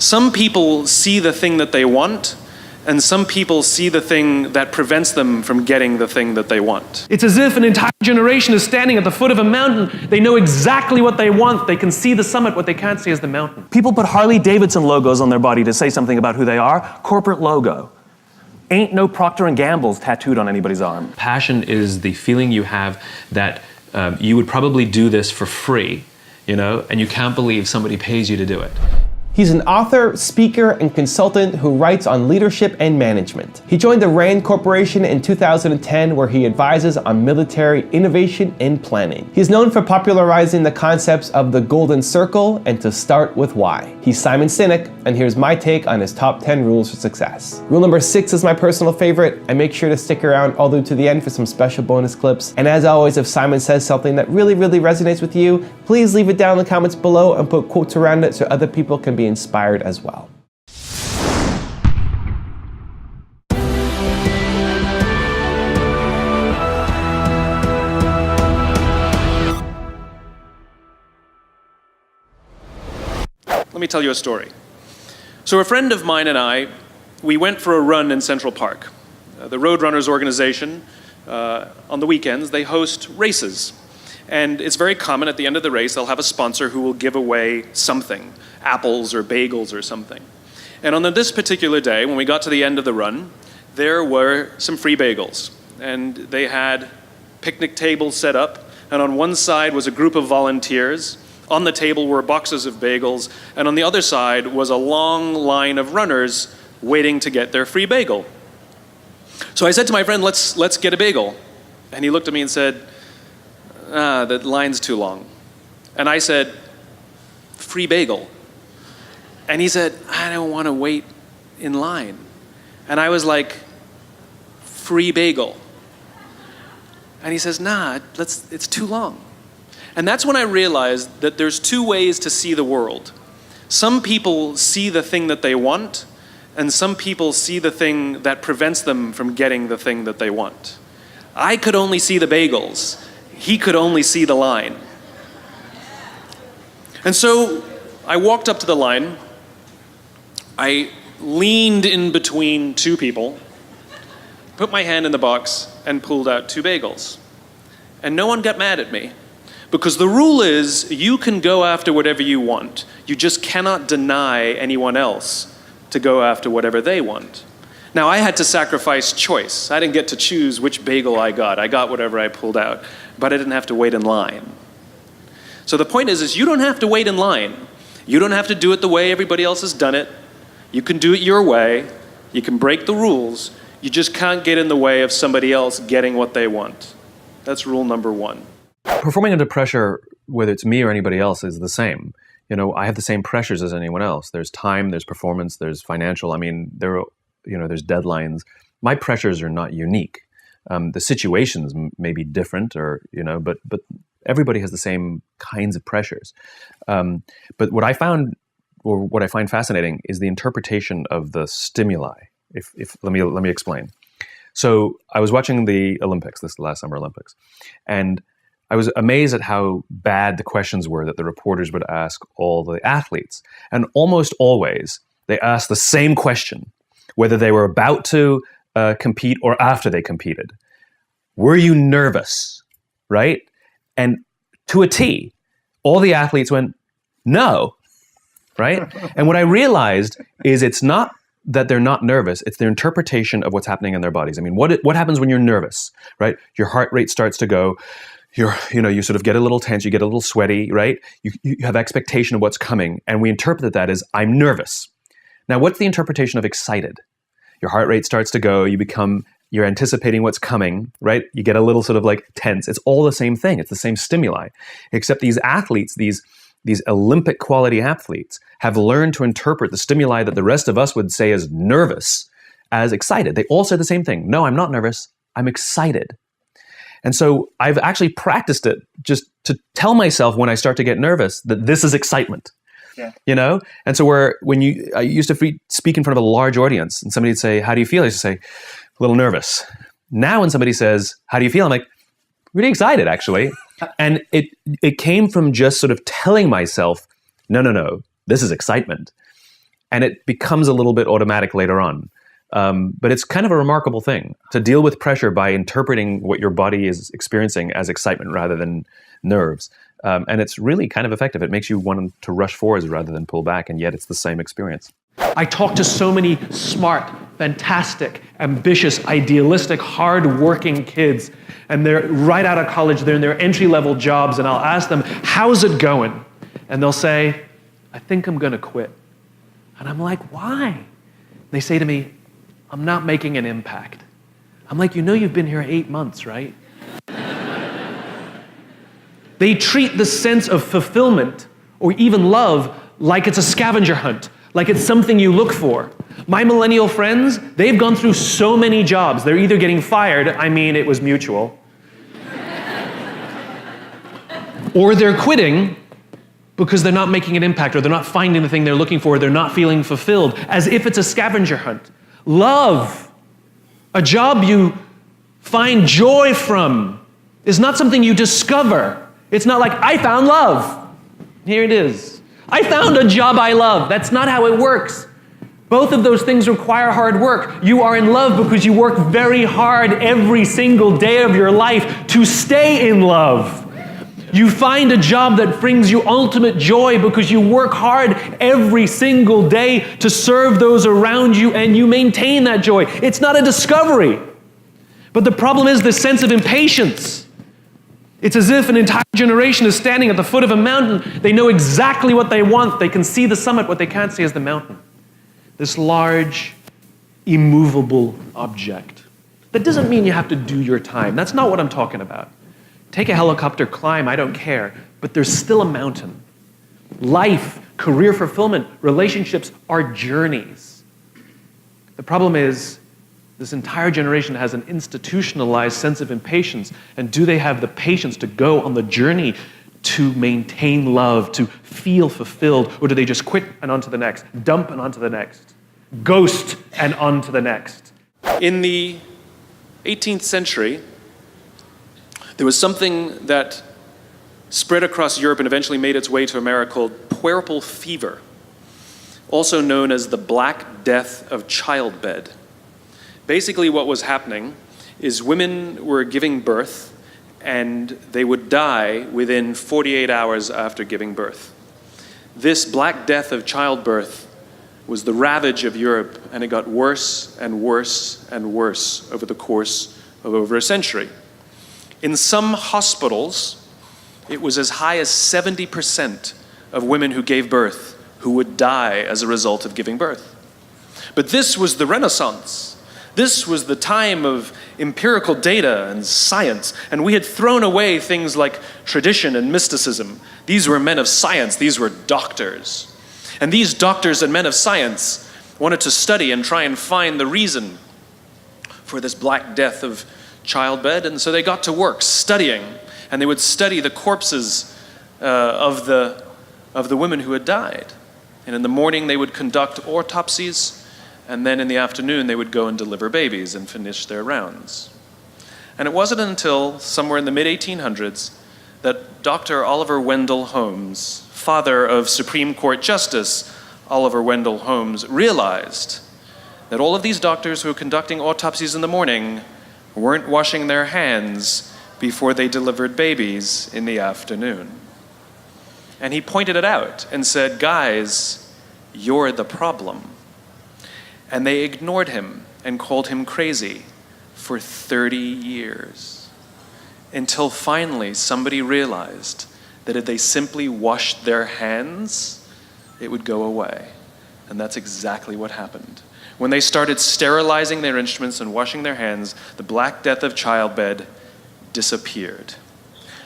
Some people see the thing that they want, and some people see the thing that prevents them from getting the thing that they want. It's as if an entire generation is standing at the foot of a mountain. They know exactly what they want. They can see the summit. What they can't see is the mountain. People put Harley-Davidson logos on their body to say something about who they are. Corporate logo. Ain't no Procter & Gamble's tattooed on anybody's arm. Passion is the feeling you have that you would probably do this for free, and you can't believe somebody pays you to do it. He's an author, speaker, and consultant who writes on leadership and management. He joined the RAND Corporation in 2010, where he advises on military innovation and planning. He's known for popularizing the concepts of the Golden Circle and to start with why. He's Simon Sinek, and here's my take on his top 10 rules for success. Rule number 6 is my personal favorite, and make sure to stick around all the way to the end for some special bonus clips. And as always, if Simon says something that really resonates with you, please leave it down in the comments below and put quotes around it so other people can be inspired as well. Let me tell you a story. So a friend of mine and I, we went for a run in Central Park. The Roadrunners organization, on the weekends, they host races. And it's very common at the end of the race, they'll have a sponsor who will give away something, apples or bagels or something. And on this particular day, when we got to the end of the run, there were some free bagels. And they had picnic tables set up, and on one side was a group of volunteers. On the table were boxes of bagels, and on the other side was a long line of runners waiting to get their free bagel. So I said to my friend, let's get a bagel. And he looked at me and said, the line's too long. And I said, free bagel. And he said, I don't want to wait in line. And I was like, free bagel. And he says, nah, it's too long. And that's when I realized that there's two ways to see the world. Some people see the thing that they want, and some people see the thing that prevents them from getting the thing that they want. I could only see the bagels. He could only see the line. And so I walked up to the line. I leaned in between two people, put my hand in the box, and pulled out 2 bagels. And no one got mad at me, because the rule is you can go after whatever you want. You just cannot deny anyone else to go after whatever they want. Now, I had to sacrifice choice. I didn't get to choose which bagel I got. I got whatever I pulled out, but I didn't have to wait in line. So the point is you don't have to wait in line. You don't have to do it the way everybody else has done it. You can do it your way. You can break the rules. You just can't get in the way of somebody else getting what they want. That's rule number 1. Performing under pressure, whether it's me or anybody else, is the same. I have the same pressures as anyone else. There's time, there's performance, there's financial. I mean, there's deadlines. My pressures are not unique. The situations may be different, but everybody has the same kinds of pressures. But what I find fascinating is the interpretation of the stimuli. Let me explain. So I was watching the Olympics, this last Summer Olympics, and I was amazed at how bad the questions were that the reporters would ask all the athletes. And almost always, they asked the same question, whether they were about to compete or after they competed. Were you nervous, right? And to a T, all the athletes went, no, right? And what I realized is it's not that they're not nervous, it's their interpretation of what's happening in their bodies. I mean, what happens when you're nervous, right? Your heart rate starts to go, you sort of get a little tense, you get a little sweaty, right? You have expectation of what's coming, and we interpret that as, I'm nervous. Now, what's the interpretation of excited? Your heart rate starts to go, you're anticipating what's coming, right? You get a little sort of like tense. It's all the same thing. It's the same stimuli, except these athletes, these Olympic quality athletes have learned to interpret the stimuli that the rest of us would say is nervous as excited. They all say the same thing. No, I'm not nervous. I'm excited. And so I've actually practiced it just to tell myself when I start to get nervous that this is excitement. Yeah. And so I used to speak in front of a large audience and somebody would say, how do you feel? I used to say, a little nervous. Now when somebody says, how do you feel? I'm like, really excited, actually. And it came from just sort of telling myself, no, this is excitement. And it becomes a little bit automatic later on. But it's kind of a remarkable thing to deal with pressure by interpreting what your body is experiencing as excitement rather than nerves. And it's really kind of effective. It makes you want to rush forwards rather than pull back, and yet it's the same experience. I talk to so many smart, fantastic, ambitious, idealistic, hard-working kids, and they're right out of college, they're in their entry-level jobs, and I'll ask them, how's it going? And they'll say, I think I'm gonna quit. And I'm like, why? They say to me, I'm not making an impact. I'm like, you know you've been here 8 months, right? They treat the sense of fulfillment or even love like it's a scavenger hunt, like it's something you look for. My millennial friends, they've gone through so many jobs. They're either getting fired, I mean, it was mutual, or they're quitting because they're not making an impact, or they're not finding the thing they're looking for, or they're not feeling fulfilled, as if it's a scavenger hunt. Love, a job you find joy from, is not something you discover. It's not like, I found love. Here it is. I found a job I love. That's not how it works. Both of those things require hard work. You are in love because you work very hard every single day of your life to stay in love. You find a job that brings you ultimate joy because you work hard every single day to serve those around you, and you maintain that joy. It's not a discovery. But the problem is this sense of impatience. It's as if an entire generation is standing at the foot of a mountain. They know exactly what they want. They can see the summit. What they can't see is the mountain. This large, immovable object. That doesn't mean you have to do your time. That's not what I'm talking about. Take a helicopter, climb, I don't care. But there's still a mountain. Life, career fulfillment, relationships are journeys. The problem is, this entire generation has an institutionalized sense of impatience. And do they have the patience to go on the journey to maintain love, to feel fulfilled? Or do they just quit and on to the next, dump and on to the next, ghost and on to the next? In the 18th century, there was something that spread across Europe and eventually made its way to America called puerperal fever, also known as the Black Death of childbed. Basically what was happening is women were giving birth and they would die within 48 hours after giving birth. This Black Death of childbirth was the ravage of Europe, and it got worse and worse and worse over the course of over a century. In some hospitals, it was as high as 70% of women who gave birth who would die as a result of giving birth. But this was the Renaissance. This was the time of empirical data and science, and we had thrown away things like tradition and mysticism. These were men of science, these were doctors. And these doctors and men of science wanted to study and try and find the reason for this Black Death of childbed, and so they got to work studying, and they would study the corpses of the women who had died. And in the morning they would conduct autopsies, and then in the afternoon they would go and deliver babies and finish their rounds. And it wasn't until somewhere in the mid-1800s that Dr. Oliver Wendell Holmes, father of Supreme Court Justice Oliver Wendell Holmes, realized that all of these doctors who were conducting autopsies in the morning weren't washing their hands before they delivered babies in the afternoon. And he pointed it out and said, guys, you're the problem. And they ignored him and called him crazy for 30 years. Until finally somebody realized that if they simply washed their hands, it would go away. And that's exactly what happened. When they started sterilizing their instruments and washing their hands, the Black Death of childbed disappeared.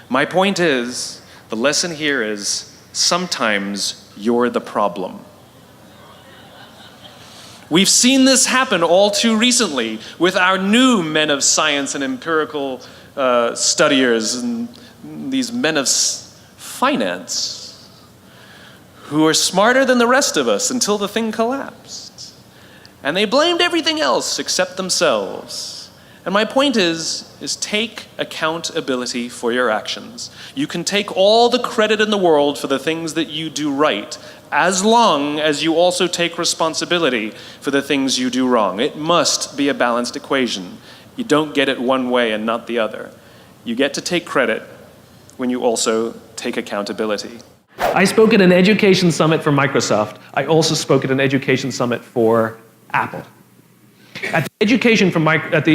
My point is, the lesson here is, sometimes you're the problem. We've seen this happen all too recently with our new men of science and empirical studiers and these men of finance who are smarter than the rest of us until the thing collapsed. And they blamed everything else except themselves. And my point is take accountability for your actions. You can take all the credit in the world for the things that you do right, as long as you also take responsibility for the things you do wrong. It must be a balanced equation. You don't get it one way and not the other. You get to take credit when you also take accountability. I spoke at an education summit for Microsoft. I also spoke at an education summit for Apple. At the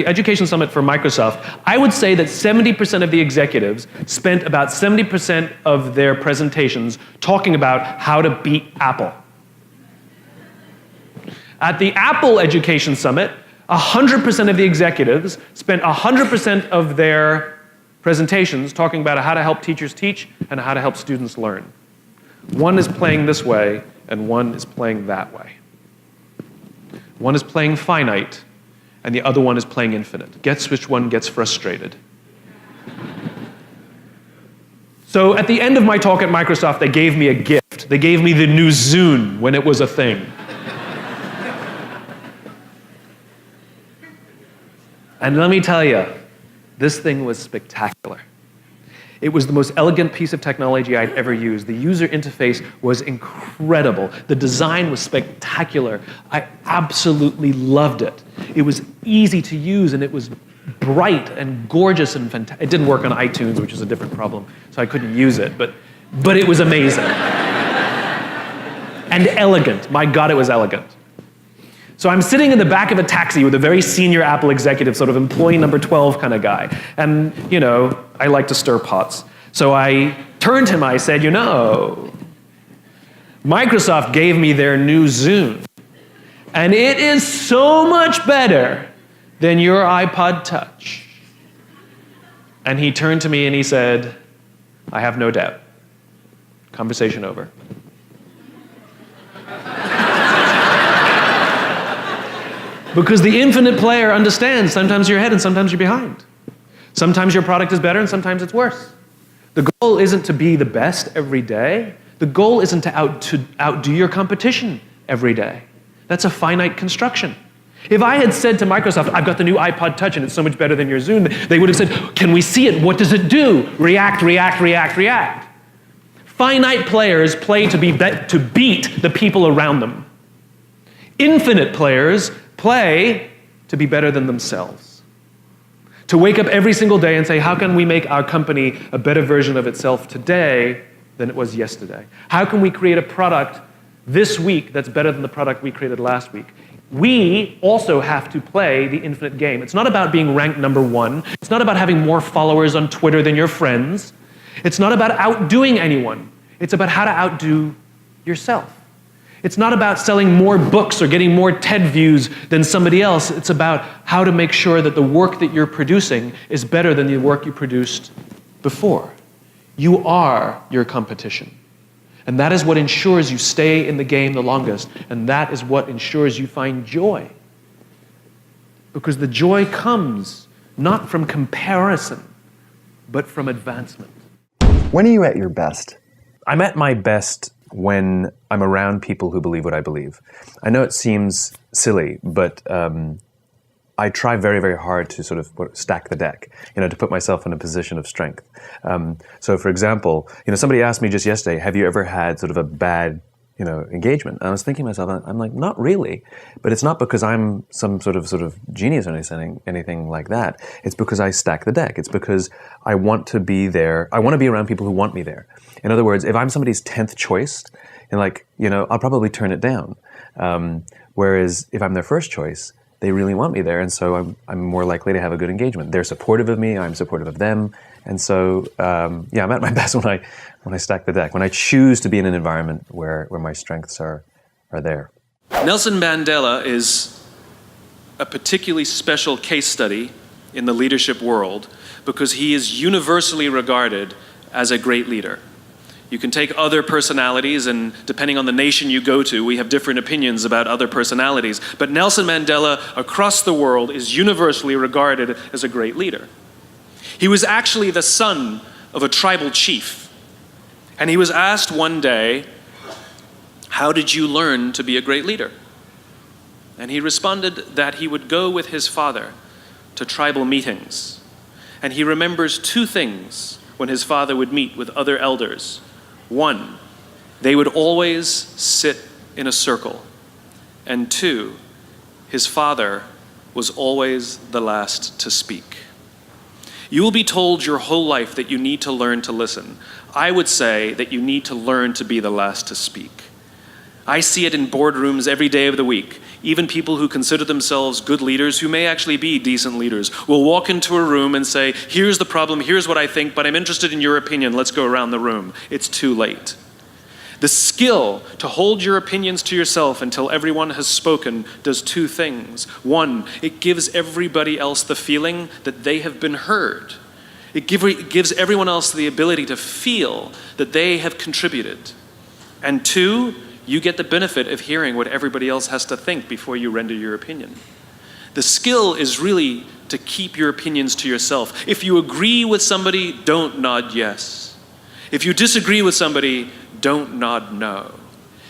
education summit for Microsoft, I would say that 70% of the executives spent about 70% of their presentations talking about how to beat Apple. At the Apple Education Summit, 100% of the executives spent 100% of their presentations talking about how to help teachers teach and how to help students learn. One is playing this way, and one is playing that way. One is playing finite, and the other one is playing infinite. Guess which one gets frustrated? So at the end of my talk at Microsoft, they gave me a gift. They gave me the new Zune when it was a thing. And let me tell you, this thing was spectacular. It was the most elegant piece of technology I'd ever used. The user interface was incredible. The design was spectacular. I absolutely loved it. It was easy to use, and it was bright and gorgeous and fantastic. It didn't work on iTunes, which is a different problem, so I couldn't use it, but it was amazing. And elegant. My God, it was elegant. So I'm sitting in the back of a taxi with a very senior Apple executive, sort of employee number 12 kind of guy. And, you know, I like to stir pots. So I turned to him, I said, you know, Microsoft gave me their new Zune. And it is so much better than your iPod Touch. And he turned to me and he said, I have no doubt. Conversation over. Because the infinite player understands sometimes you're ahead and sometimes you're behind. Sometimes your product is better and sometimes it's worse. The goal isn't to be the best every day. The goal isn't to outdo your competition every day. That's a finite construction. If I had said to Microsoft, I've got the new iPod Touch and it's so much better than your Zune, they would have said, can we see it? What does it do? React, react, react, react. Finite players play to beat the people around them. Infinite players play to be better than themselves. To wake up every single day and say, how can we make our company a better version of itself today than it was yesterday? How can we create a product this week that's better than the product we created last week? We also have to play the infinite game. It's not about being ranked number one. It's not about having more followers on Twitter than your friends. It's not about outdoing anyone. It's about how to outdo yourself. It's not about selling more books or getting more TED views than somebody else. It's about how to make sure that the work that you're producing is better than the work you produced before. You are your competition. And that is what ensures you stay in the game the longest. And that is what ensures you find joy. Because the joy comes not from comparison, but from advancement. When are you at your best? I'm at my best when I'm around people who believe what I believe. I know it seems silly, but I try very, very hard to sort of stack the deck, to put myself in a position of strength. So for example, somebody asked me just yesterday, have you ever had sort of a bad, engagement? And I was thinking to myself, I'm like, not really. But it's not because I'm some sort of genius or anything like that. It's because I stack the deck. It's because I want to be there. I want to be around people who want me there. In other words, if I'm somebody's 10th choice, and I'll probably turn it down. Whereas if I'm their first choice, they really want me there, and so I'm more likely to have a good engagement. They're supportive of me, I'm supportive of them, and so I'm at my best when I stack the deck, when I choose to be in an environment where my strengths are there. Nelson Mandela is a particularly special case study in the leadership world because he is universally regarded as a great leader. You can take other personalities, and depending on the nation you go to, we have different opinions about other personalities. But Nelson Mandela, across the world, is universally regarded as a great leader. He was actually the son of a tribal chief. And he was asked one day, how did you learn to be a great leader? And he responded that he would go with his father to tribal meetings, and he remembers two things when his father would meet with other elders. One, they would always sit in a circle. And two, his father was always the last to speak. You will be told your whole life that you need to learn to listen. I would say that you need to learn to be the last to speak. I see it in boardrooms every day of the week. Even people who consider themselves good leaders, who may actually be decent leaders, will walk into a room and say, here's the problem, here's what I think, but I'm interested in your opinion, let's go around the room. It's too late. The skill to hold your opinions to yourself until everyone has spoken does two things. One, it gives everybody else the feeling that they have been heard. It gives everyone else the ability to feel that they have contributed. And two, you get the benefit of hearing what everybody else has to think before you render your opinion. The skill is really to keep your opinions to yourself. If you agree with somebody, don't nod yes. If you disagree with somebody, don't nod no.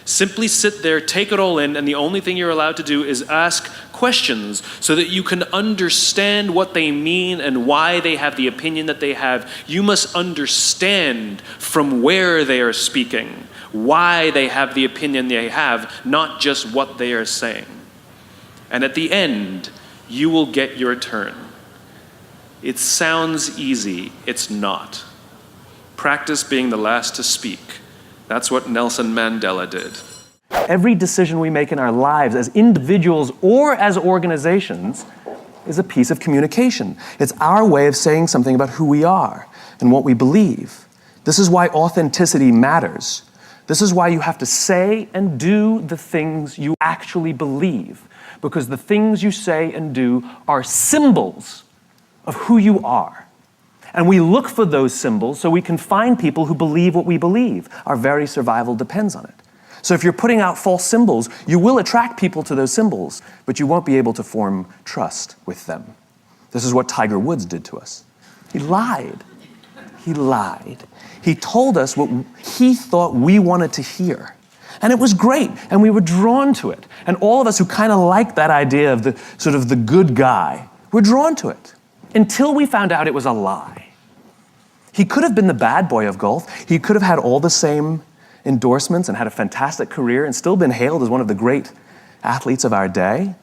Simply sit there, take it all in, and the only thing you're allowed to do is ask questions so that you can understand what they mean and why they have the opinion that they have. You must understand from where they are speaking, why they have the opinion they have, not just what they are saying. And at the end, you will get your turn. It sounds easy, it's not. Practice being the last to speak. That's what Nelson Mandela did. Every decision we make in our lives as individuals or as organizations is a piece of communication. It's our way of saying something about who we are and what we believe. This is why authenticity matters. This is why you have to say and do the things you actually believe, because the things you say and do are symbols of who you are. And we look for those symbols so we can find people who believe what we believe. Our very survival depends on it. So if you're putting out false symbols, you will attract people to those symbols, but you won't be able to form trust with them. This is what Tiger Woods did to us. He lied. He lied. He told us what he thought we wanted to hear. And it was great, and we were drawn to it. And all of us who kind of like that idea of the sort of the good guy, were drawn to it. Until we found out it was a lie. He could have been the bad boy of golf. He could have had all the same endorsements and had a fantastic career and still been hailed as one of the great athletes of our day.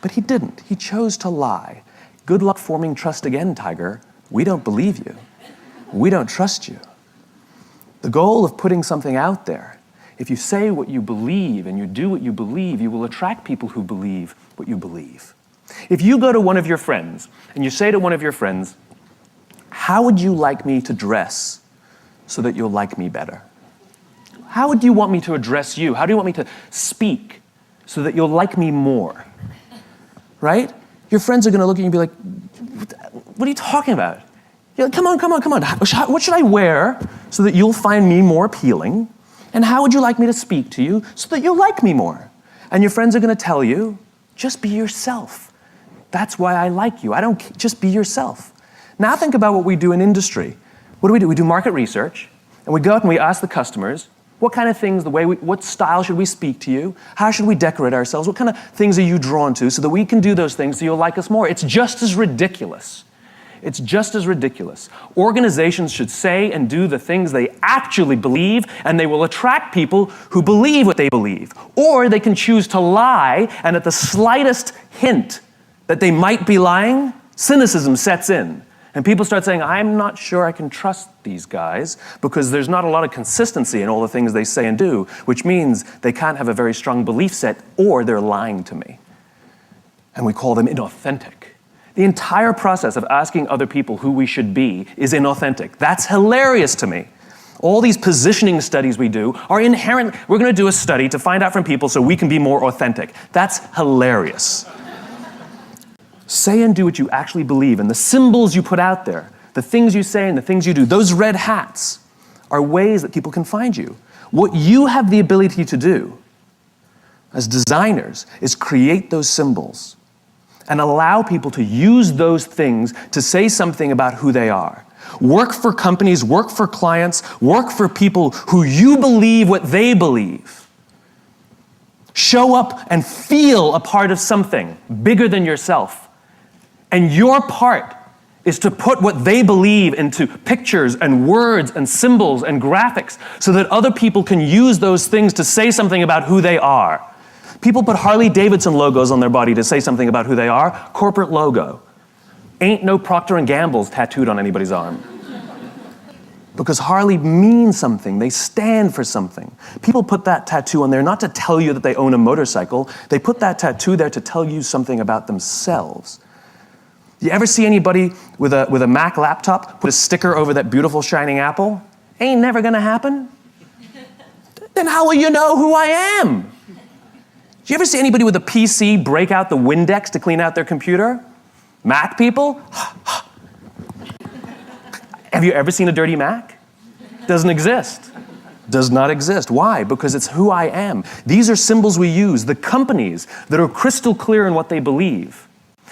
But he didn't. He chose to lie. Good luck forming trust again, Tiger. We don't believe you. We don't trust you. The goal of putting something out there, if you say what you believe and you do what you believe, you will attract people who believe what you believe. If you go to one of your friends and you say to one of your friends, how would you like me to dress so that you'll like me better? How would you want me to address you? How do you want me to speak so that you'll like me more? Right? Your friends are going to look at you and be like, what are you talking about? You're like, come on. What should I wear so that you'll find me more appealing? And how would you like me to speak to you so that you'll like me more? And your friends are going to tell you, just be yourself. That's why I like you. Just be yourself. Now think about what we do in industry. What do? We do market research, and we go out and we ask the customers, what kind of things, what style should we speak to you? How should we decorate ourselves? What kind of things are you drawn to so that we can do those things so you'll like us more? It's just as ridiculous. It's just as ridiculous. Organizations should say and do the things they actually believe, and they will attract people who believe what they believe. Or they can choose to lie, and at the slightest hint that they might be lying, cynicism sets in. And people start saying, I'm not sure I can trust these guys because there's not a lot of consistency in all the things they say and do, which means they can't have a very strong belief set or they're lying to me. And we call them inauthentic. The entire process of asking other people who we should be is inauthentic. That's hilarious to me. All these positioning studies we do are inherent. We're going to do a study to find out from people so we can be more authentic. That's hilarious. Say and do what you actually believe, and the symbols you put out there, the things you say and the things you do, those red hats are ways that people can find you. What you have the ability to do as designers is create those symbols and allow people to use those things to say something about who they are. Work for companies, work for clients, work for people who you believe what they believe. Show up and feel a part of something bigger than yourself. And your part is to put what they believe into pictures and words and symbols and graphics so that other people can use those things to say something about who they are. People put Harley Davidson logos on their body to say something about who they are. Corporate logo. Ain't no Procter & Gamble's tattooed on anybody's arm. Because Harley means something. They stand for something. People put that tattoo on there not to tell you that they own a motorcycle. They put that tattoo there to tell you something about themselves. You ever see anybody with a Mac laptop put a sticker over that beautiful shining apple? Ain't never gonna happen. Then how will you know who I am? Do you ever see anybody with a PC break out the Windex to clean out their computer? Mac people? Have you ever seen a dirty Mac? Doesn't exist. Does not exist. Why? Because it's who I am. These are symbols we use. The companies that are crystal clear in what they believe,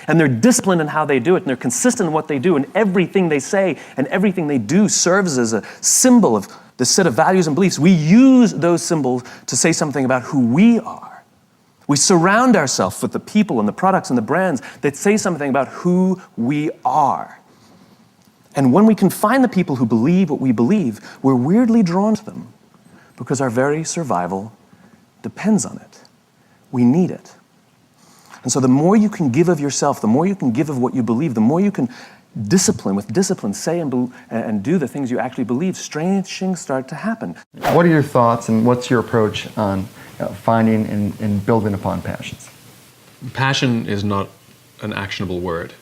and they're disciplined in how they do it, and they're consistent in what they do, and everything they say and everything they do serves as a symbol of the set of values and beliefs. We use those symbols to say something about who we are. We surround ourselves with the people and the products and the brands that say something about who we are. And when we can find the people who believe what we believe, we're weirdly drawn to them because our very survival depends on it. We need it. And so the more you can give of yourself, the more you can give of what you believe, the more you can with discipline, say and do the things you actually believe, strange things start to happen. What are your thoughts and what's your approach on finding and building upon passions? Passion is not an actionable word.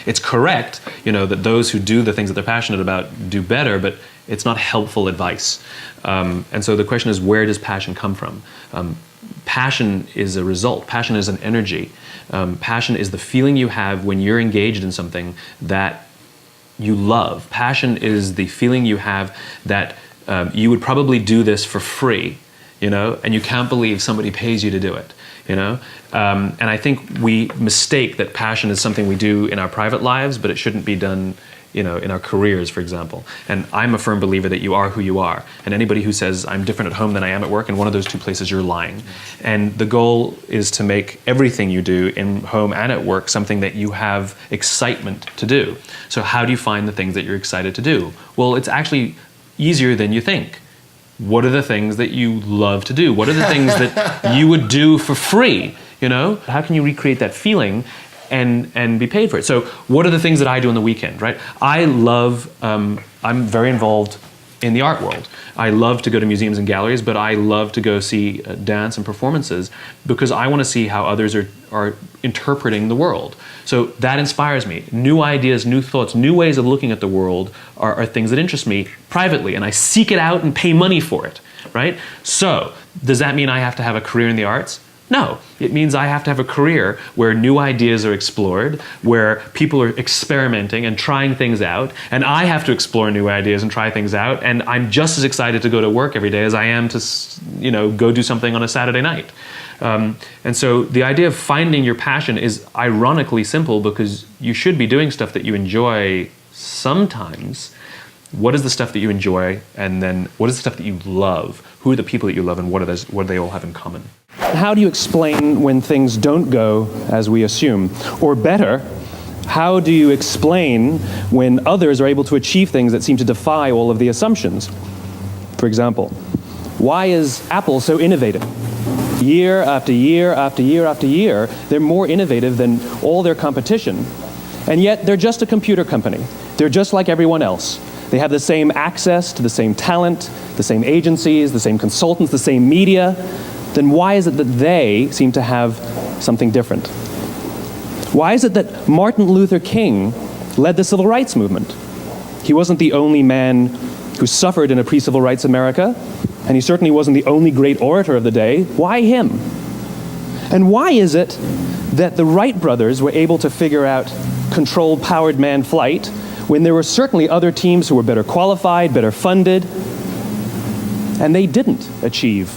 It's correct, that those who do the things that they're passionate about do better, but it's not helpful advice. And so the question is, where does passion come from? Passion is a result. Passion is an energy. Passion is the feeling you have when you're engaged in something that you love. Passion is the feeling you have that you would probably do this for free, and you can't believe somebody pays you to do it. And I think we mistake that passion is something we do in our private lives, but it shouldn't be done, in our careers, for example. And I'm a firm believer that you are who you are. And anybody who says, I'm different at home than I am at work, in one of those two places, you're lying. And the goal is to make everything you do in home and at work something that you have excitement to do. So how do you find the things that you're excited to do? Well, it's actually easier than you think. What are the things that you love to do? What are the things that you would do for free? How can you recreate that feeling and be paid for it? So what are the things that I do on the weekend, right? I'm very involved in the art world. I love to go to museums and galleries, but I love to go see dance and performances because I want to see how others are interpreting the world. So that inspires me. New ideas, new thoughts, new ways of looking at the world are things that interest me privately, and I seek it out and pay money for it, right? So does that mean I have to have a career in the arts? No, it means I have to have a career where new ideas are explored, where people are experimenting and trying things out, and I have to explore new ideas and try things out, and I'm just as excited to go to work every day as I am to, go do something on a Saturday night. And so the idea of finding your passion is ironically simple because you should be doing stuff that you enjoy sometimes. What is the stuff that you enjoy, and then what is the stuff that you love? Who are the people that you love, and what do they all have in common? How do you explain when things don't go as we assume? Or better, how do you explain when others are able to achieve things that seem to defy all of the assumptions? For example, why is Apple so innovative? Year after year after year after year, they're more innovative than all their competition. And yet, they're just a computer company. They're just like everyone else. They have the same access to the same talent, the same agencies, the same consultants, the same media. Then why is it that they seem to have something different? Why is it that Martin Luther King led the civil rights movement? He wasn't the only man who suffered in a pre-civil rights America, and he certainly wasn't the only great orator of the day. Why him? And why is it that the Wright brothers were able to figure out controlled powered manned flight when there were certainly other teams who were better qualified, better funded, and they didn't achieve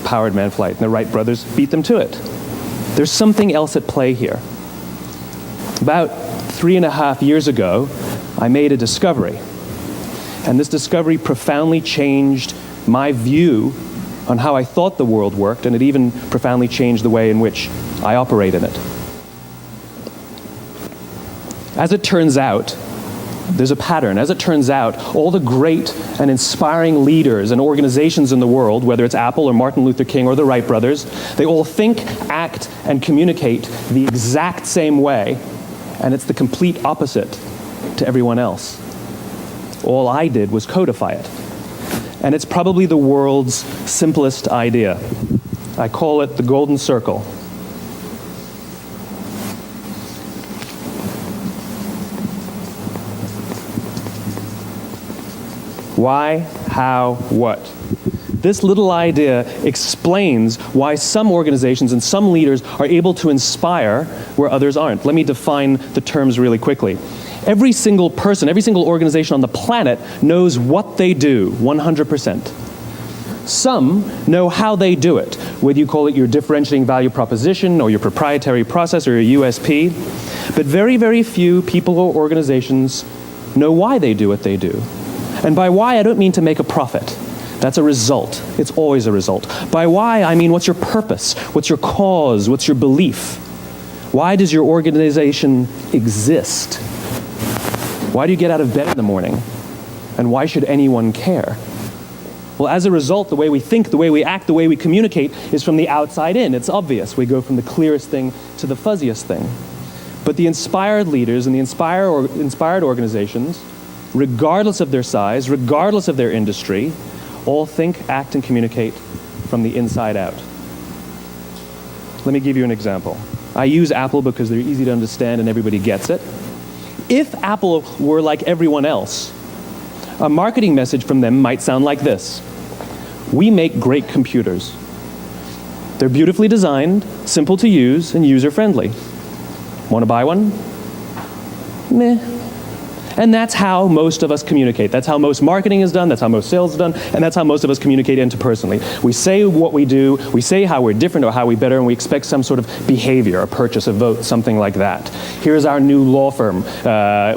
powered manned flight, and the Wright brothers beat them to it? There's something else at play here. About 3.5 years ago, I made a discovery, and this discovery profoundly changed my view on how I thought the world worked, and it even profoundly changed the way in which I operate in it. As it turns out, there's a pattern. As it turns out, all the great and inspiring leaders and organizations in the world, whether it's Apple or Martin Luther King or the Wright brothers, they all think, act, and communicate the exact same way, and it's the complete opposite to everyone else. All I did was codify it. And it's probably the world's simplest idea. I call it the golden circle. Why, how, what? This little idea explains why some organizations and some leaders are able to inspire where others aren't. Let me define the terms really quickly. Every single person, every single organization on the planet knows what they do, 100%. Some know how they do it, whether you call it your differentiating value proposition or your proprietary process or your USP. But very, very few people or organizations know why they do what they do. And by why, I don't mean to make a profit. That's a result. It's always a result. By why, I mean what's your purpose? What's your cause? What's your belief? Why does your organization exist? Why do you get out of bed in the morning? And why should anyone care? Well, as a result, the way we think, the way we act, the way we communicate is from the outside in. It's obvious. We go from the clearest thing to the fuzziest thing. But the inspired leaders and the inspired organizations, regardless of their size, regardless of their industry, all think, act, and communicate from the inside out. Let me give you an example. I use Apple because they're easy to understand and everybody gets it. If Apple were like everyone else, a marketing message from them might sound like this. We make great computers. They're beautifully designed, simple to use, and user-friendly. Want to buy one? Meh. And that's how most of us communicate. That's how most marketing is done, that's how most sales is done, and that's how most of us communicate interpersonally. We say what we do, we say how we're different or how we're better, and we expect some sort of behavior, a purchase, a vote, something like that. Here's our new law firm.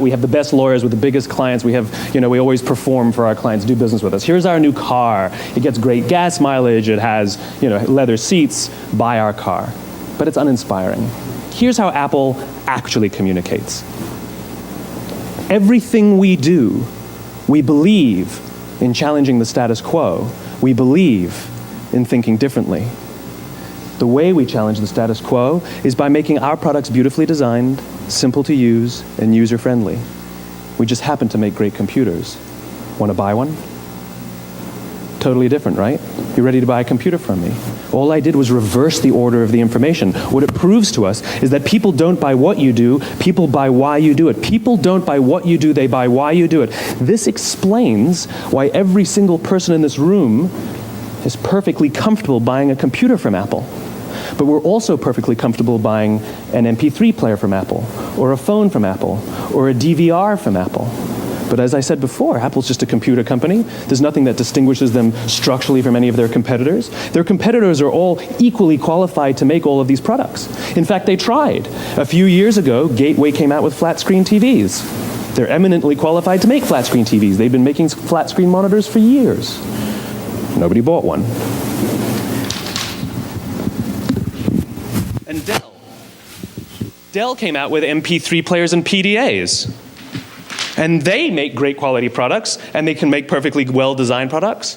We have the best lawyers with the biggest clients. We have, we always perform for our clients, do business with us. Here's our new car. It gets great gas mileage. It has, leather seats. Buy our car. But it's uninspiring. Here's how Apple actually communicates. Everything we do, we believe in challenging the status quo. We believe in thinking differently. The way we challenge the status quo is by making our products beautifully designed, simple to use, and user-friendly. We just happen to make great computers. Want to buy one? Totally different, right? You're ready to buy a computer from me. All I did was reverse the order of the information. What it proves to us is that people don't buy what you do, people buy why you do it. People don't buy what you do, they buy why you do it. This explains why every single person in this room is perfectly comfortable buying a computer from Apple. But we're also perfectly comfortable buying an MP3 player from Apple, or a phone from Apple, or a DVR from Apple. But as I said before, Apple's just a computer company. There's nothing that distinguishes them structurally from any of their competitors. Their competitors are all equally qualified to make all of these products. In fact, they tried. A few years ago, Gateway came out with flat screen TVs. They're eminently qualified to make flat screen TVs. They've been making flat screen monitors for years. Nobody bought one. And Dell came out with MP3 players and PDAs. And they make great quality products, and they can make perfectly well-designed products,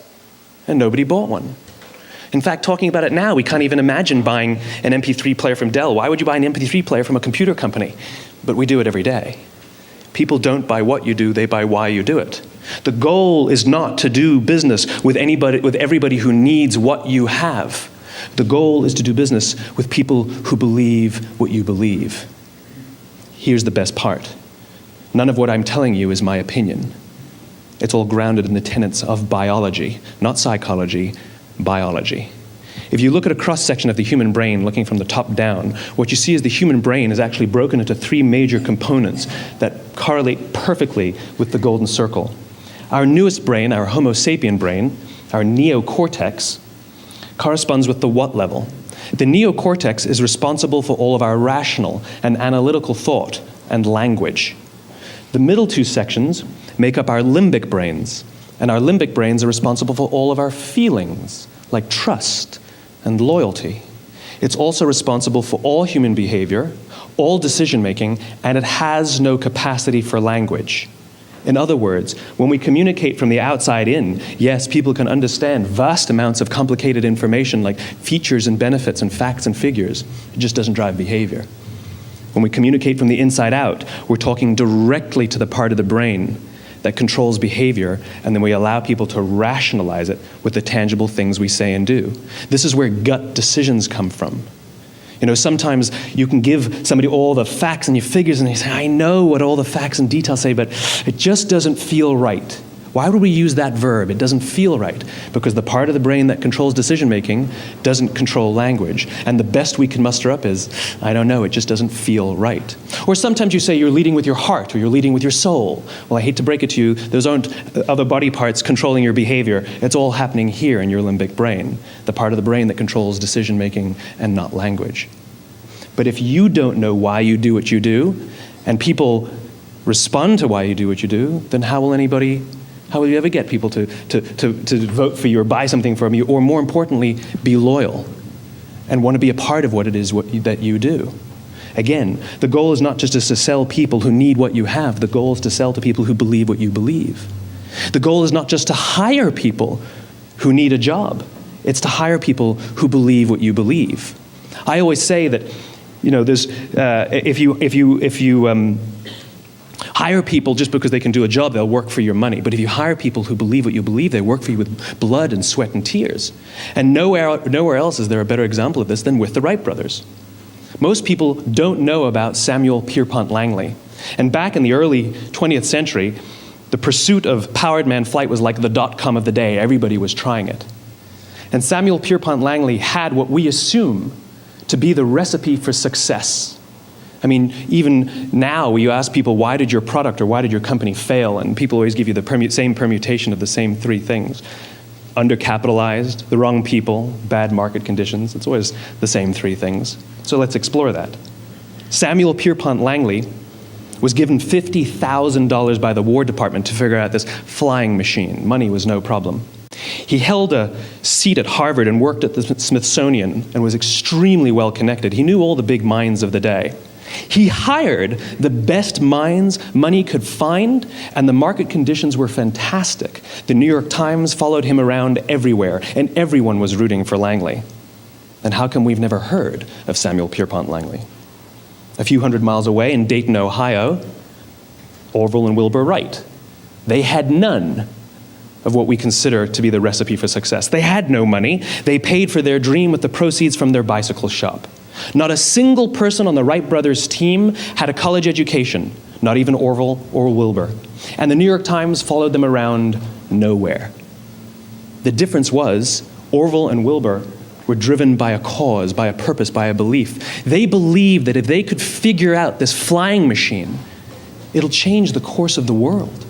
and nobody bought one. In fact, talking about it now, we can't even imagine buying an MP3 player from Dell. Why would you buy an MP3 player from a computer company? But we do it every day. People don't buy what you do, they buy why you do it. The goal is not to do business with everybody who needs what you have. The goal is to do business with people who believe what you believe. Here's the best part. None of what I'm telling you is my opinion. It's all grounded in the tenets of biology, not psychology, biology. If you look at a cross-section of the human brain, looking from the top down, what you see is the human brain is actually broken into three major components that correlate perfectly with the golden circle. Our newest brain, our Homo sapien brain, our neocortex, corresponds with the what level. The neocortex is responsible for all of our rational and analytical thought and language. The middle two sections make up our limbic brains, and our limbic brains are responsible for all of our feelings, like trust and loyalty. It's also responsible for all human behavior, all decision making, and it has no capacity for language. In other words, when we communicate from the outside in, yes, people can understand vast amounts of complicated information like features and benefits and facts and figures. It just doesn't drive behavior. When we communicate from the inside out, we're talking directly to the part of the brain that controls behavior, and then we allow people to rationalize it with the tangible things we say and do. This is where gut decisions come from. You know, sometimes you can give somebody all the facts and your figures and they say, I know what all the facts and details say, but it just doesn't feel right. Why would we use that verb? It doesn't feel right. Because the part of the brain that controls decision making doesn't control language. And the best we can muster up is, I don't know, it just doesn't feel right. Or sometimes you say you're leading with your heart or you're leading with your soul. Well, I hate to break it to you, those aren't other body parts controlling your behavior. It's all happening here in your limbic brain, the part of the brain that controls decision making and not language. But if you don't know why you do what you do, and people respond to why you do what you do, then how will you ever get people to vote for you or buy something from you, or more importantly, be loyal and want to be a part of what it is that you do? Again, the goal is not just to sell people who need what you have. The goal is to sell to people who believe what you believe. The goal is not just to hire people who need a job. It's to hire people who believe what you believe. I always say that, you know, there's if you hire people just because they can do a job, they'll work for your money. But if you hire people who believe what you believe, they work for you with blood and sweat and tears. And nowhere else is there a better example of this than with the Wright brothers. Most people don't know about Samuel Pierpont Langley. And back in the early 20th century, the pursuit of powered man flight was like the .com of the day. Everybody was trying it. And Samuel Pierpont Langley had what we assume to be the recipe for success. I mean, even now, you ask people, why did your product or why did your company fail? And people always give you the same permutation of the same three things. Undercapitalized, the wrong people, bad market conditions. It's always the same three things. So let's explore that. Samuel Pierpont Langley was given $50,000 by the War Department to figure out this flying machine. Money was no problem. He held a seat at Harvard and worked at the Smithsonian and was extremely well connected. He knew all the big minds of the day. He hired the best minds money could find, and the market conditions were fantastic. The New York Times followed him around everywhere, and everyone was rooting for Langley. And how come we've never heard of Samuel Pierpont Langley? A few hundred miles away in Dayton, Ohio, Orville and Wilbur Wright. They had none of what we consider to be the recipe for success. They had no money. They paid for their dream with the proceeds from their bicycle shop. Not a single person on the Wright brothers' team had a college education, not even Orville or Wilbur. And the New York Times followed them around nowhere. The difference was Orville and Wilbur were driven by a cause, by a purpose, by a belief. They believed that if they could figure out this flying machine, it'll change the course of the world.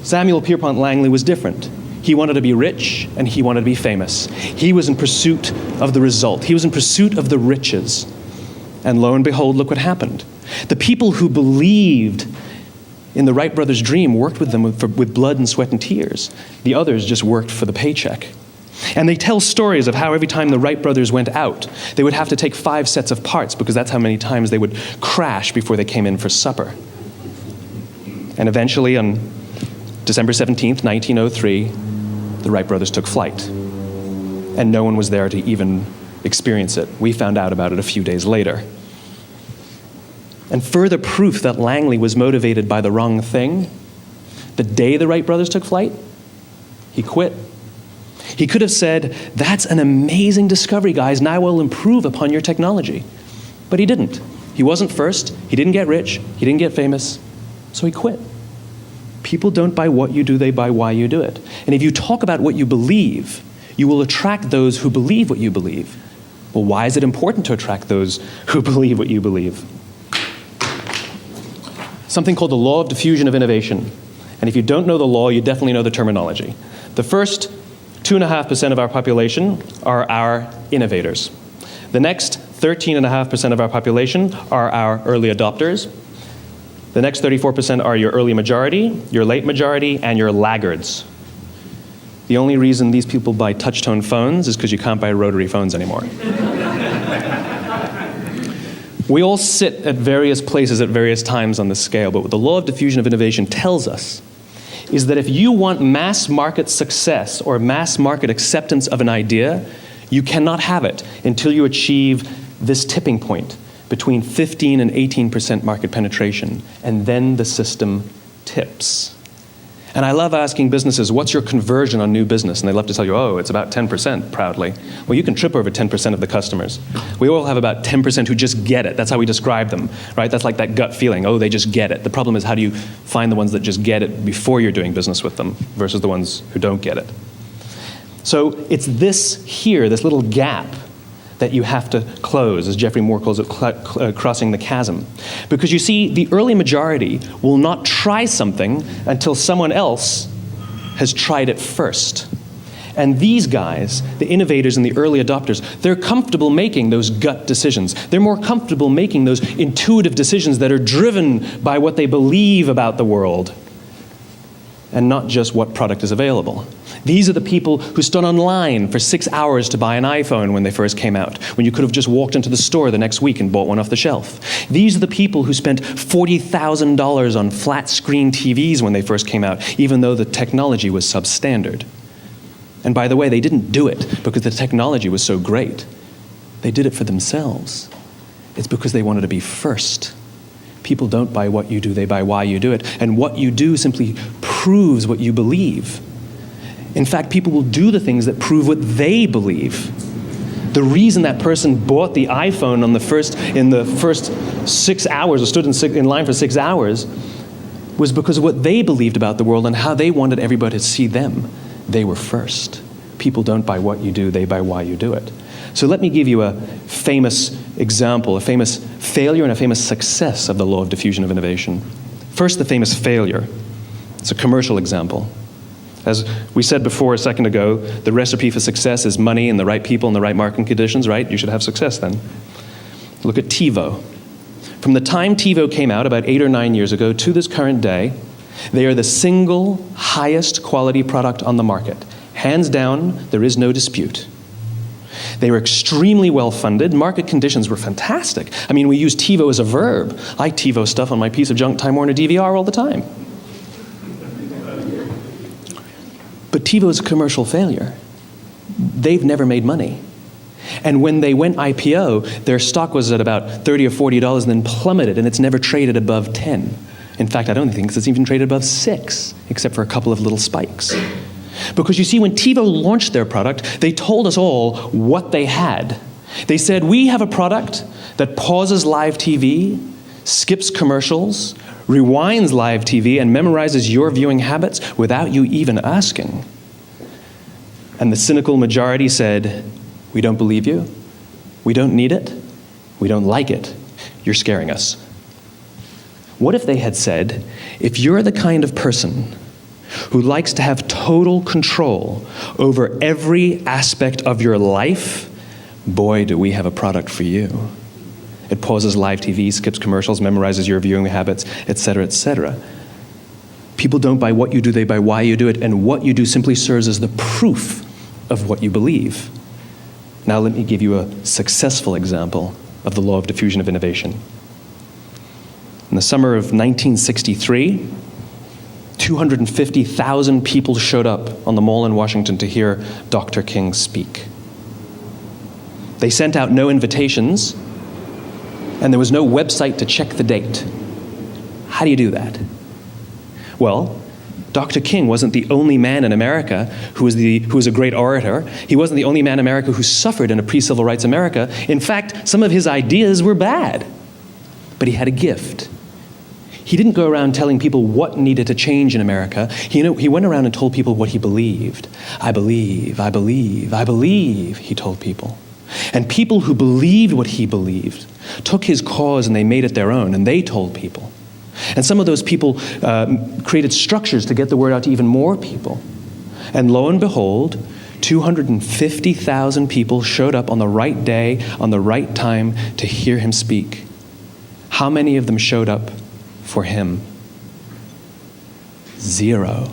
Samuel Pierpont Langley was different. He wanted to be rich and he wanted to be famous. He was in pursuit of the result. He was in pursuit of the riches. And lo and behold, look what happened. The people who believed in the Wright brothers' dream worked with them with blood and sweat and tears. The others just worked for the paycheck. And they tell stories of how every time the Wright brothers went out, they would have to take 5 sets of parts because that's how many times they would crash before they came in for supper. And eventually on December 17th, 1903, the Wright brothers took flight. And no one was there to even experience it. We found out about it a few days later. And further proof that Langley was motivated by the wrong thing, the day the Wright brothers took flight, he quit. He could have said, that's an amazing discovery, guys, and I will improve upon your technology. But he didn't. He wasn't first, he didn't get rich, he didn't get famous, so he quit. People don't buy what you do, they buy why you do it. And if you talk about what you believe, you will attract those who believe what you believe. Well, why is it important to attract those who believe what you believe? Something called the law of diffusion of innovation. And if you don't know the law, you definitely know the terminology. The first 2.5% of our population are our innovators. The next 13.5% of our population are our early adopters. The next 34% are your early majority, your late majority, and your laggards. The only reason these people buy touch-tone phones is because you can't buy rotary phones anymore. We all sit at various places at various times on the scale, but what the law of diffusion of innovation tells us is that if you want mass market success or mass market acceptance of an idea, you cannot have it until you achieve this tipping point between 15 and 18% market penetration, and then the system tips. And I love asking businesses, what's your conversion on new business? And they love to tell you, oh, it's about 10%, proudly. Well, you can trip over 10% of the customers. We all have about 10% who just get it. That's how we describe them, right? That's like that gut feeling, oh, they just get it. The problem is, how do you find the ones that just get it before you're doing business with them versus the ones who don't get it? So it's this here, this little gap, that you have to close, as Geoffrey Moore calls it, crossing the chasm. Because you see, the early majority will not try something until someone else has tried it first. And these guys, the innovators and the early adopters, they're comfortable making those gut decisions. They're more comfortable making those intuitive decisions that are driven by what they believe about the world, and not just what product is available. These are the people who stood online for 6 hours to buy an iPhone when they first came out, when you could have just walked into the store the next week and bought one off the shelf. These are the people who spent $40,000 on flat screen TVs when they first came out, even though the technology was substandard. And by the way, they didn't do it because the technology was so great. They did it for themselves. It's because they wanted to be first. People don't buy what you do, they buy why you do it. And what you do simply proves what you believe. In fact, people will do the things that prove what they believe. The reason that person bought the iPhone in the first 6 hours, or stood in line for 6 hours, was because of what they believed about the world and how they wanted everybody to see them. They were first. People don't buy what you do, they buy why you do it. So let me give you a famous example, a famous failure and a famous success of the law of diffusion of innovation. First, the famous failure. It's a commercial example. As we said before a second ago, the recipe for success is money and the right people and the right marketing conditions, right? You should have success then. Look at TiVo. From the time TiVo came out about 8 or 9 years ago to this current day, they are the single highest quality product on the market. Hands down, there is no dispute. They were extremely well funded. Market conditions were fantastic. I mean, we use TiVo as a verb. I TiVo stuff on my piece of junk Time Warner DVR all the time. But TiVo is a commercial failure. They've never made money. And when they went IPO, their stock was at about $30 or $40 and then plummeted, and it's never traded above 10. In fact, I don't think it's even traded above 6, except for a couple of little spikes. Because you see, when TiVo launched their product, they told us all what they had. They said, we have a product that pauses live TV, skips commercials, rewinds live TV, and memorizes your viewing habits without you even asking. And the cynical majority said, we don't believe you, we don't need it, we don't like it, you're scaring us. What if they had said, if you're the kind of person who likes to have total control over every aspect of your life, boy, do we have a product for you. It pauses live TV, skips commercials, memorizes your viewing habits, etc., etc. People don't buy what you do, they buy why you do it, and what you do simply serves as the proof of what you believe. Now let me give you a successful example of the law of diffusion of innovation. In the summer of 1963, 250,000 people showed up on the Mall in Washington to hear Dr. King speak. They sent out no invitations, and there was no website to check the date. How do you do that? Well, Dr. King wasn't the only man in America who was a great orator. He wasn't the only man in America who suffered in a pre-civil rights America. In fact, some of his ideas were bad, but he had a gift. He didn't go around telling people what needed to change in America. He went around and told people what he believed. I believe, I believe, I believe, he told people. And people who believed what he believed took his cause and they made it their own, and they told people. And some of those people created structures to get the word out to even more people. And lo and behold, 250,000 people showed up on the right day, on the right time to hear him speak. How many of them showed up for him? 0.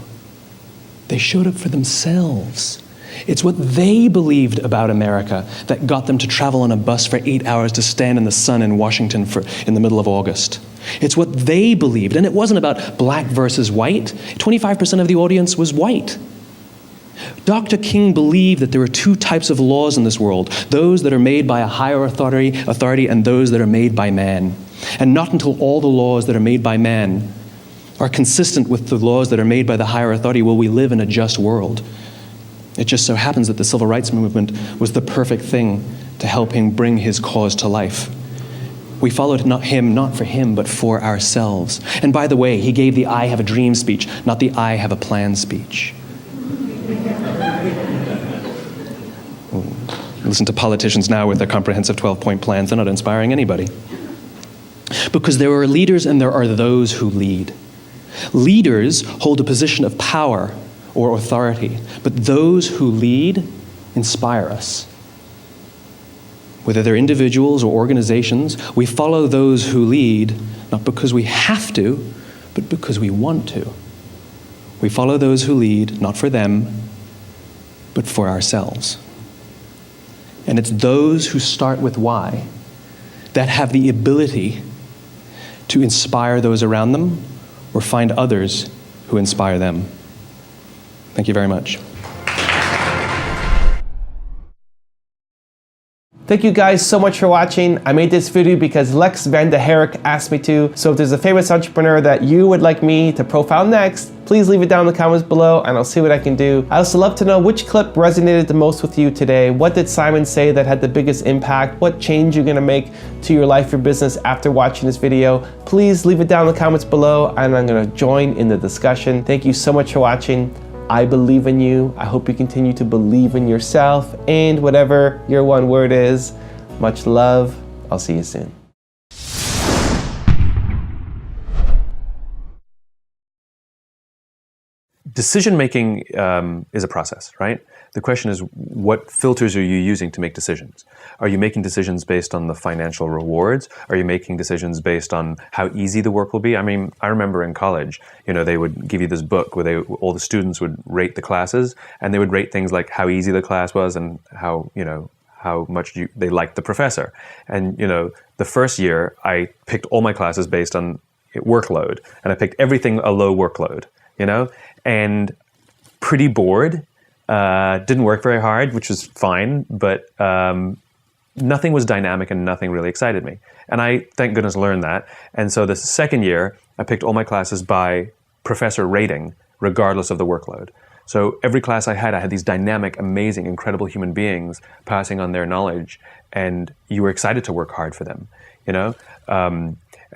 They showed up for themselves. It's what they believed about America that got them to travel on a bus for 8 hours to stand in the sun in Washington in the middle of August. It's what they believed, and it wasn't about black versus white. 25% of the audience was white. Dr. King believed that there are two types of laws in this world, those that are made by a higher authority and those that are made by man. And not until all the laws that are made by man are consistent with the laws that are made by the higher authority will we live in a just world. It just so happens that the civil rights movement was the perfect thing to help him bring his cause to life. We followed him not for him, but for ourselves. And by the way, he gave the I have a dream speech, not the I have a plan speech. Listen to politicians now with their comprehensive 12-point plans. They're not inspiring anybody. Because there are leaders and there are those who lead. Leaders hold a position of power or authority, but those who lead inspire us. Whether they're individuals or organizations, we follow those who lead not because we have to, but because we want to. We follow those who lead not for them, but for ourselves. And it's those who start with why that have the ability to inspire those around them or find others who inspire them. Thank you very much. Thank you guys so much for watching. I made this video because Lex Van de Herk asked me to. So if there's a famous entrepreneur that you would like me to profile next, please leave it down in the comments below and I'll see what I can do. I also love to know which clip resonated the most with you today. What did Simon say that had the biggest impact? What change you're gonna make to your life or business after watching this video? Please leave it down in the comments below and I'm gonna join in the discussion. Thank you so much for watching. I believe in you. I hope you continue to believe in yourself and whatever your one word is. Much love. I'll see you soon. Decision-making is a process, right? The question is, what filters are you using to make decisions? Are you making decisions based on the financial rewards? Are you making decisions based on how easy the work will be? I mean, I remember in college, they would give you this book where all the students would rate the classes, and they would rate things like how easy the class was and how much they liked the professor. And, the first year, I picked all my classes based on workload, and I picked everything a low workload, and pretty bored. Didn't work very hard, which was fine, but nothing was dynamic and nothing really excited me. And I, thank goodness, learned that. And so the second year, I picked all my classes by professor rating, regardless of the workload. So every class I had these dynamic, amazing, incredible human beings passing on their knowledge, and you were excited to work hard for them,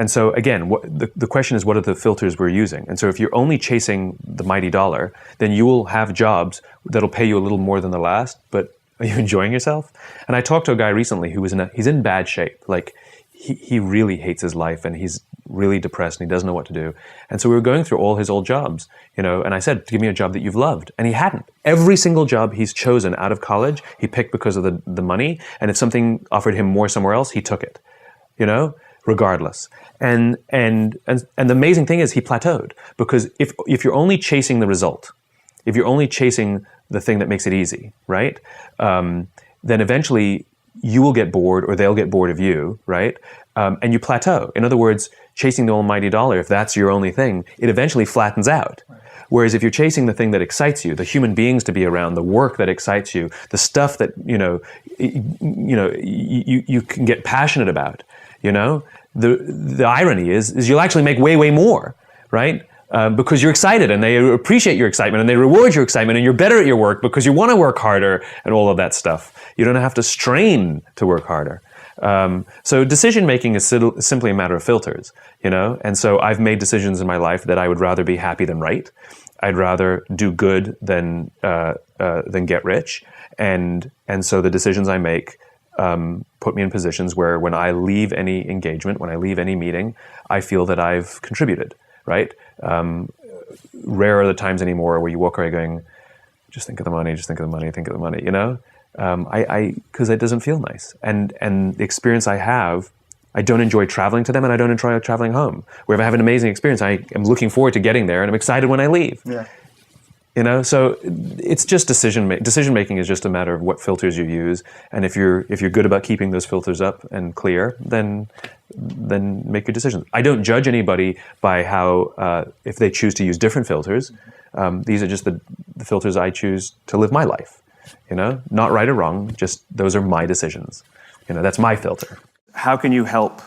And so again, the question is, what are the filters we're using? And so if you're only chasing the mighty dollar, then you will have jobs that'll pay you a little more than the last, but are you enjoying yourself? And I talked to a guy recently who he's in bad shape. Like he really hates his life and he's really depressed and he doesn't know what to do. And so we were going through all his old jobs, and I said, give me a job that you've loved. And he hadn't. Every single job he's chosen out of college, he picked because of the money. And if something offered him more somewhere else, he took it, regardless. And the amazing thing is he plateaued, because if you're only chasing the result, if you're only chasing the thing that makes it easy, right? Then eventually you will get bored or they'll get bored of you, right? And you plateau. In other words, chasing the almighty dollar, if that's your only thing, it eventually flattens out. Right. Whereas if you're chasing the thing that excites you, the human beings to be around, the work that excites you, the stuff that, you can get passionate about, the irony is you'll actually make way, way more, right? Because you're excited and they appreciate your excitement and they reward your excitement and you're better at your work because you want to work harder and all of that stuff. You don't have to strain to work harder. So decision making is simply a matter of filters, and so I've made decisions in my life that I would rather be happy than right. I'd rather do good than get rich. And so the decisions I make put me in positions where when I leave any engagement, when I leave any meeting, I feel that I've contributed, right? Rare are the times anymore where you walk away going, just think of the money, just think of the money, think of the money, because it doesn't feel nice. And the experience I have, I don't enjoy traveling to them and I don't enjoy traveling home. Where if I have an amazing experience, I am looking forward to getting there and I'm excited when I leave. Yeah. You know, so it's just decision making is just a matter of what filters you use, and if you're good about keeping those filters up and clear, then make your decisions. I don't judge anybody by how if they choose to use different filters. These are just the filters I choose to live my life. You know, not right or wrong, just those are my decisions. You know, that's my filter. How can you help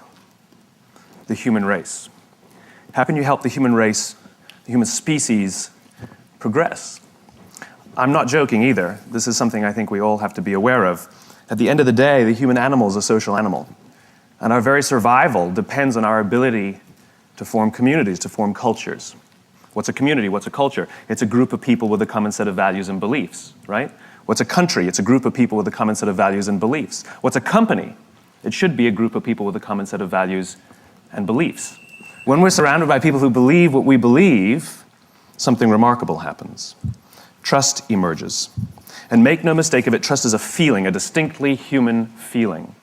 the human race? How can you help the human race, the human species, progress? I'm not joking either. This is something I think we all have to be aware of. At the end of the day, the human animal is a social animal. And our very survival depends on our ability to form communities, to form cultures. What's a community? What's a culture? It's a group of people with a common set of values and beliefs, right? What's a country? It's a group of people with a common set of values and beliefs. What's a company? It should be a group of people with a common set of values and beliefs. When we're surrounded by people who believe what we believe, something remarkable happens. Trust emerges. And make no mistake of it, trust is a feeling, a distinctly human feeling.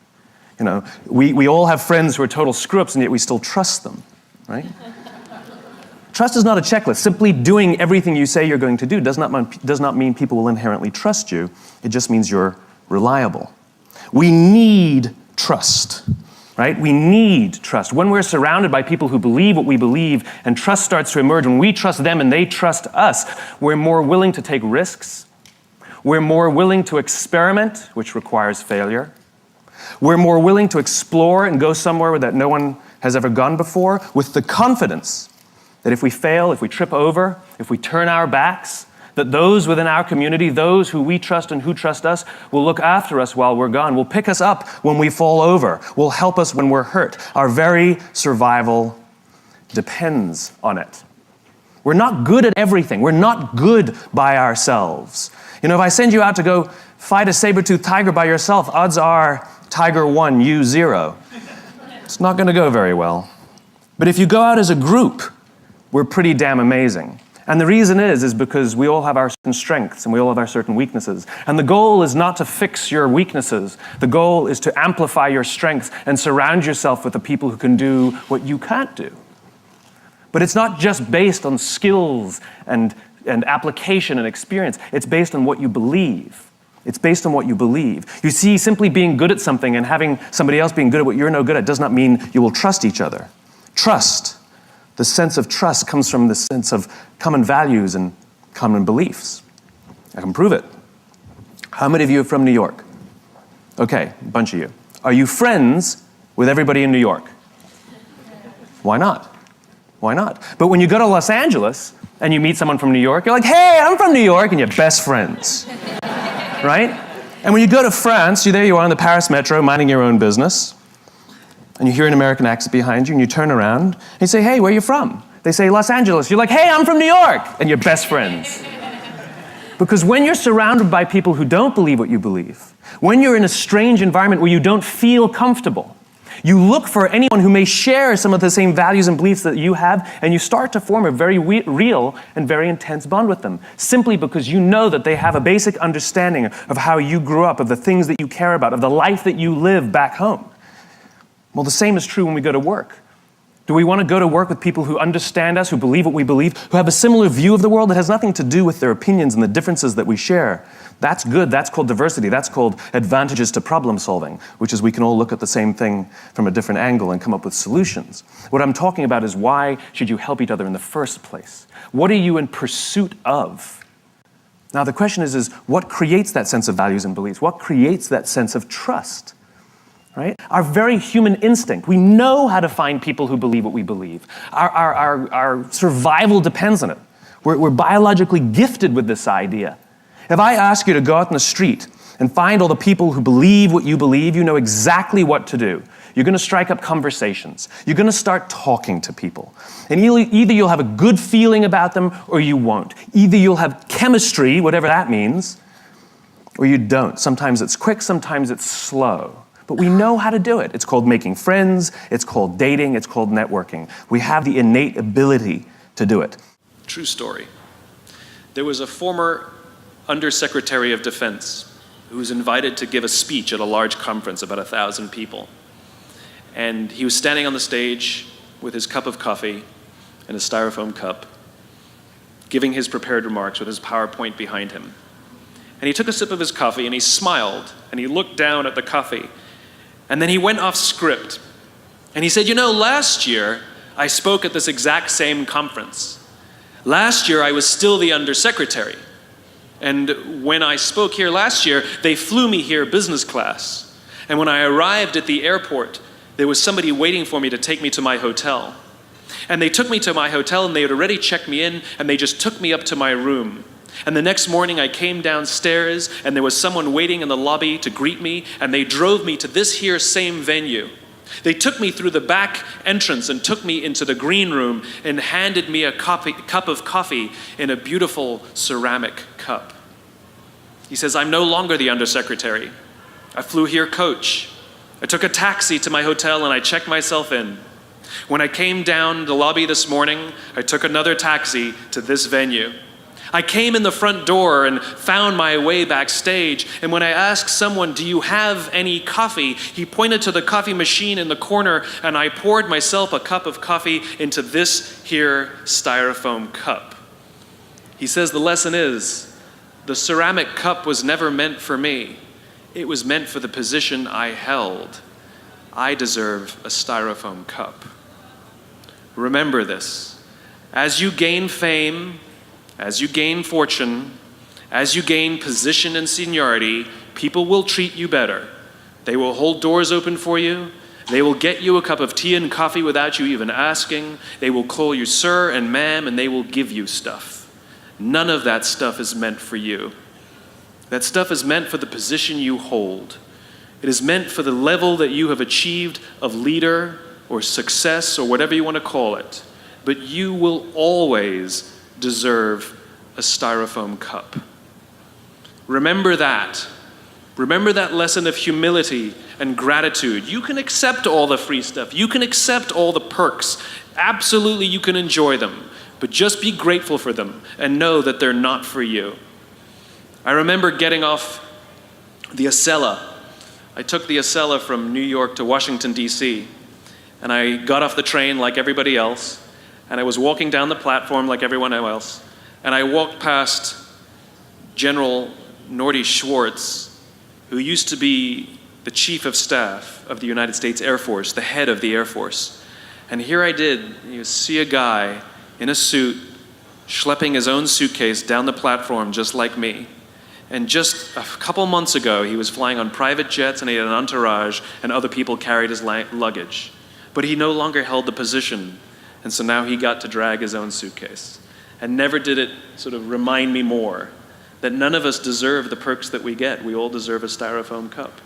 You know, we all have friends who are total screw-ups, and yet we still trust them, right? Trust is not a checklist. Simply doing everything you say you're going to do does not mean people will inherently trust you. It just means you're reliable. We need trust. Right? We need trust. When we're surrounded by people who believe what we believe and trust starts to emerge, when we trust them and they trust us, we're more willing to take risks. We're more willing to experiment, which requires failure. We're more willing to explore and go somewhere that no one has ever gone before with the confidence that if we fail, if we trip over, if we turn our backs, that those within our community, those who we trust and who trust us, will look after us while we're gone, will pick us up when we fall over, will help us when we're hurt. Our very survival depends on it. We're not good at everything. We're not good by ourselves. You know, if I send you out to go fight a saber-toothed tiger by yourself, odds are tiger 1, you 0. It's not going to go very well. But if you go out as a group, we're pretty damn amazing. And the reason is because we all have our certain strengths and we all have our certain weaknesses. And the goal is not to fix your weaknesses. The goal is to amplify your strengths and surround yourself with the people who can do what you can't do. But it's not just based on skills and application and experience. It's based on what you believe. It's based on what you believe. You see, simply being good at something and having somebody else being good at what you're no good at does not mean you will trust each other. Trust. The sense of trust comes from the sense of common values and common beliefs. I can prove it. How many of you are from New York? Okay, a bunch of you. Are you friends with everybody in New York? Why not? Why not? But when you go to Los Angeles and you meet someone from New York, you're like, hey, I'm from New York, and you're best friends. Right? And when you go to France, there you are on the Paris metro, minding your own business, and you hear an American accent behind you, and you turn around, and you say, hey, where are you from? They say, Los Angeles. You're like, hey, I'm from New York, and you're best friends. Because when you're surrounded by people who don't believe what you believe, when you're in a strange environment where you don't feel comfortable, you look for anyone who may share some of the same values and beliefs that you have, and you start to form a very real and very intense bond with them, simply because you know that they have a basic understanding of how you grew up, of the things that you care about, of the life that you live back home. Well, the same is true when we go to work. Do we want to go to work with people who understand us, who believe what we believe, who have a similar view of the world that has nothing to do with their opinions and the differences that we share? That's good. That's called diversity. That's called advantages to problem solving, which is we can all look at the same thing from a different angle and come up with solutions. What I'm talking about is why should you help each other in the first place? What are you in pursuit of? Now, the question is what creates that sense of values and beliefs? What creates that sense of trust? Right? Our very human instinct. We know how to find people who believe what we believe. Our survival depends on it. We're biologically gifted with this idea. If I ask you to go out in the street and find all the people who believe what you believe, you know exactly what to do. You're going to strike up conversations. You're going to start talking to people. And either you'll have a good feeling about them or you won't. Either you'll have chemistry, whatever that means, or you don't. Sometimes it's quick, sometimes it's slow. But we know how to do it. It's called making friends, it's called dating, it's called networking. We have the innate ability to do it. True story. There was a former Undersecretary of Defense who was invited to give a speech at a large conference, about 1,000 people. And he was standing on the stage with his cup of coffee and a styrofoam cup. giving his prepared remarks with his PowerPoint behind him. And he took a sip of his coffee and he smiled and he looked down at the coffee. And then he went off script. And he said, last year I spoke at this exact same conference. Last year I was still the undersecretary. And when I spoke here last year, they flew me here business class. And when I arrived at the airport, there was somebody waiting for me to take me to my hotel. And they took me to my hotel and they had already checked me in and they just took me up to my room. And the next morning I came downstairs and there was someone waiting in the lobby to greet me and they drove me to this here same venue. They took me through the back entrance and took me into the green room and handed me a cup of coffee in a beautiful ceramic cup. He says, I'm no longer the undersecretary. I flew here coach. I took a taxi to my hotel and I checked myself in. When I came down the lobby this morning, I took another taxi to this venue. I came in the front door and found my way backstage, and when I asked someone, do you have any coffee? He pointed to the coffee machine in the corner, and I poured myself a cup of coffee into this here styrofoam cup. He says the lesson is, the ceramic cup was never meant for me. It was meant for the position I held. I deserve a styrofoam cup. Remember this. As you gain fame, as you gain fortune, as you gain position and seniority, people will treat you better. They will hold doors open for you. They will get you a cup of tea and coffee without you even asking. They will call you sir and ma'am, and they will give you stuff. None of that stuff is meant for you. That stuff is meant for the position you hold. It is meant for the level that you have achieved of leader or success or whatever you want to call it. But you will always deserve a styrofoam cup. Remember that. Remember that lesson of humility and gratitude. You can accept all the free stuff. You can accept all the perks. Absolutely, you can enjoy them. But just be grateful for them and know that they're not for you. I remember getting off the Acela. I took the Acela from New York to Washington, D.C., and I got off the train like everybody else, and I was walking down the platform like everyone else, and I walked past General Norty Schwartz, who used to be the Chief of Staff of the United States Air Force, the head of the Air Force. And here I did, see a guy in a suit schlepping his own suitcase down the platform just like me. And just a couple months ago, he was flying on private jets and he had an entourage and other people carried his luggage. But he no longer held the position, and so now he got to drag his own suitcase. And never did it sort of remind me more that none of us deserve the perks that we get. We all deserve a styrofoam cup.